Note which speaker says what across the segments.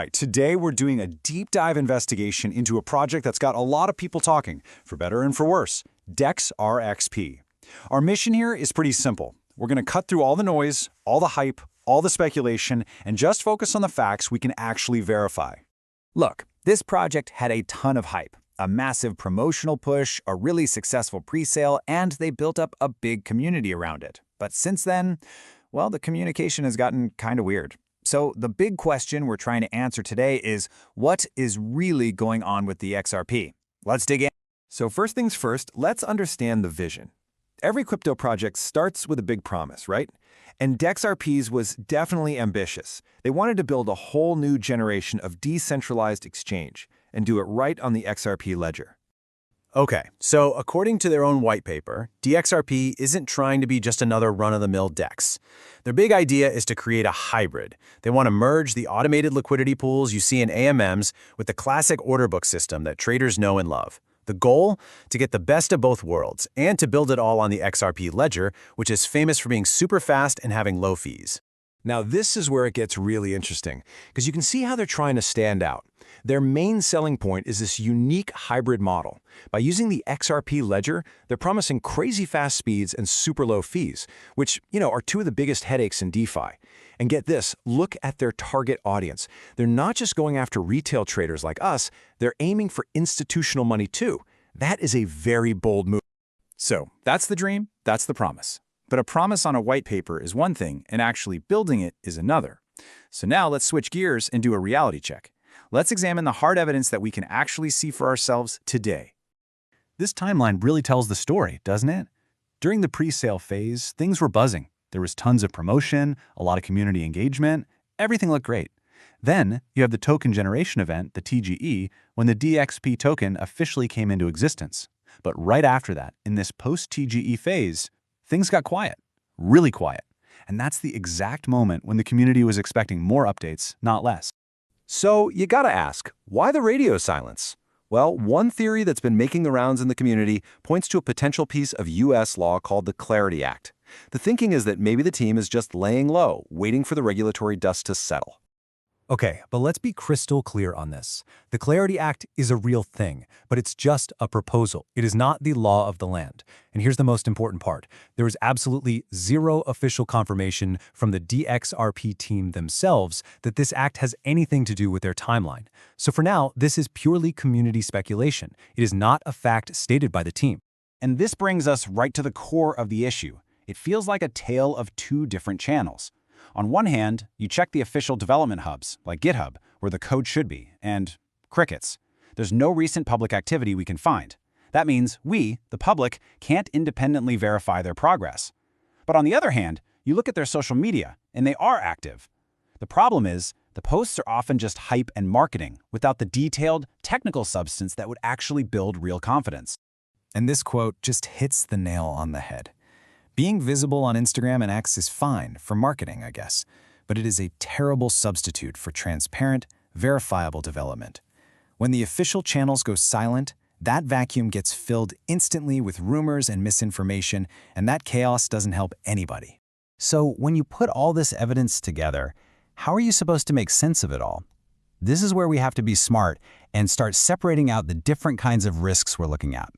Speaker 1: right, today we're doing a deep dive investigation into a project that's got a lot of people talking, for better and for worse, DEXRXP. Our mission here is pretty simple. We're going to cut through all the noise, all the hype, all the speculation, and just focus on the facts we can actually verify.
Speaker 2: Look, this project had a ton of hype, a massive promotional push, a really successful pre-sale, and they built up a big community around it. But since then, well, the communication has gotten kind of weird. So the big question we're trying to answer today is, what is really going on with the XRP? Let's dig in.
Speaker 3: So first things first, let's understand the vision. Every crypto project starts with a big promise, right? And DEXRP's was definitely ambitious. They wanted to build a whole new generation of decentralized exchange and do it right on the XRP ledger.
Speaker 4: Okay, so according to their own white paper, DEXRP isn't trying to be just another run-of-the-mill DEX. Their big idea is to create a hybrid. They want to merge the automated liquidity pools you see in AMMs with the classic order book system that traders know and love. The goal? To get the best of both worlds and to build it all on the XRP ledger, which is famous for being super fast and having low fees.
Speaker 3: Now this is where it gets really interesting, because you can see how they're trying to stand out. Their main selling point is this unique hybrid model. By using the XRP ledger, they're promising crazy fast speeds and super low fees, which, are two of the biggest headaches in DeFi. And get this, look at their target audience. They're not just going after retail traders like us, they're aiming for institutional money too. That is a very bold move.
Speaker 2: So that's the dream, that's the promise. But a promise on a white paper is one thing, and actually building it is another. So now let's switch gears and do a reality check. Let's examine the hard evidence that we can actually see for ourselves today.
Speaker 5: This timeline really tells the story, doesn't it? During the pre-sale phase, things were buzzing. There was tons of promotion, a lot of community engagement, everything looked great. Then you have the token generation event, the TGE, when the DXP token officially came into existence. But right after that, in this post-TGE phase, things got quiet, really quiet. And that's the exact moment when the community was expecting more updates, not less.
Speaker 3: So you gotta ask, why the radio silence? Well, one theory that's been making the rounds in the community points to a potential piece of US law called the Clarity Act. The thinking is that maybe the team is just laying low, waiting for the regulatory dust to settle.
Speaker 5: Okay, but let's be crystal clear on this. The Clarity Act is a real thing, but it's just a proposal. It is not the law of the land. And here's the most important part. There is absolutely zero official confirmation from the DEXRP team themselves that this act has anything to do with their timeline. So for now, this is purely community speculation. It is not a fact stated by the team.
Speaker 2: And this brings us right to the core of the issue. It feels like a tale of two different channels. On one hand, you check the official development hubs, like GitHub, where the code should be, and crickets. There's no recent public activity we can find. That means we, the public, can't independently verify their progress. But on the other hand, you look at their social media, and they are active. The problem is, the posts are often just hype and marketing, without the detailed, technical substance that would actually build real confidence.
Speaker 5: And this quote just hits the nail on the head. Being visible on Instagram and X is fine for marketing, I guess, but it is a terrible substitute for transparent, verifiable development. When the official channels go silent, that vacuum gets filled instantly with rumors and misinformation, and that chaos doesn't help anybody. So when you put all this evidence together, how are you supposed to make sense of it all? This is where we have to be smart and start separating out the different kinds of risks we're looking at.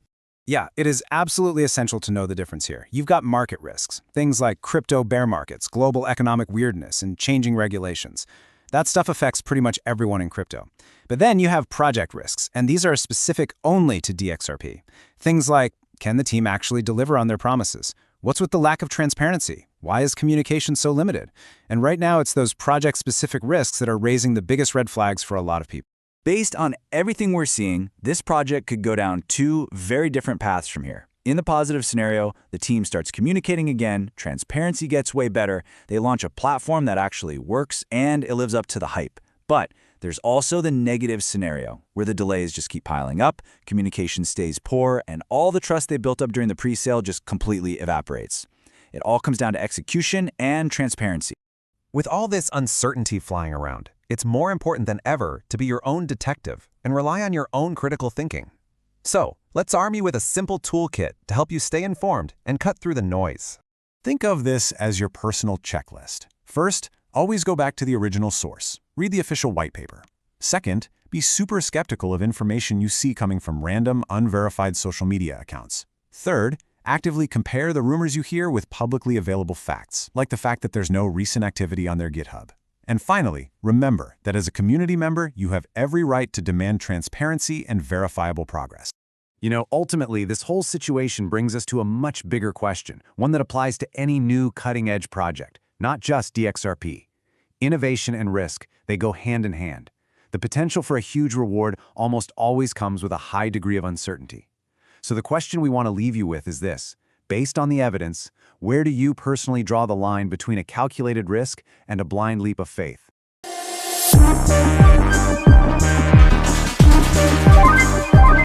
Speaker 2: Yeah, it is absolutely essential to know the difference here. You've got market risks, things like crypto bear markets, global economic weirdness, and changing regulations. That stuff affects pretty much everyone in crypto. But then you have project risks, and these are specific only to DEXRP. Things like, can the team actually deliver on their promises? What's with the lack of transparency? Why is communication so limited? And right now, it's those project-specific risks that are raising the biggest red flags for a lot of people. Based on everything we're seeing, this project could go down two very different paths from here. In the positive scenario, the team starts communicating again, transparency gets way better, they launch a platform that actually works, and it lives up to the hype. But there's also the negative scenario, where the delays just keep piling up, communication stays poor, and all the trust they built up during the pre-sale just completely evaporates. It all comes down to execution and transparency.
Speaker 6: With all this uncertainty flying around, it's more important than ever to be your own detective and rely on your own critical thinking. So, let's arm you with a simple toolkit to help you stay informed and cut through the noise.
Speaker 5: Think of this as your personal checklist. First, always go back to the original source. Read the official white paper.
Speaker 1: Second, be super skeptical of information you see coming from random, unverified social media accounts. Third, actively compare the rumors you hear with publicly available facts, like the fact that there's no recent activity on their GitHub. And finally, remember that as a community member, you have every right to demand transparency and verifiable progress.
Speaker 2: You know, ultimately, this whole situation brings us to a much bigger question, one that applies to any new cutting-edge project, not just DXRP. Innovation and risk, they go hand in hand. The potential for a huge reward almost always comes with a high degree of uncertainty. So the question we want to leave you with is this. Based on the evidence, where do you personally draw the line between a calculated risk and a blind leap of faith?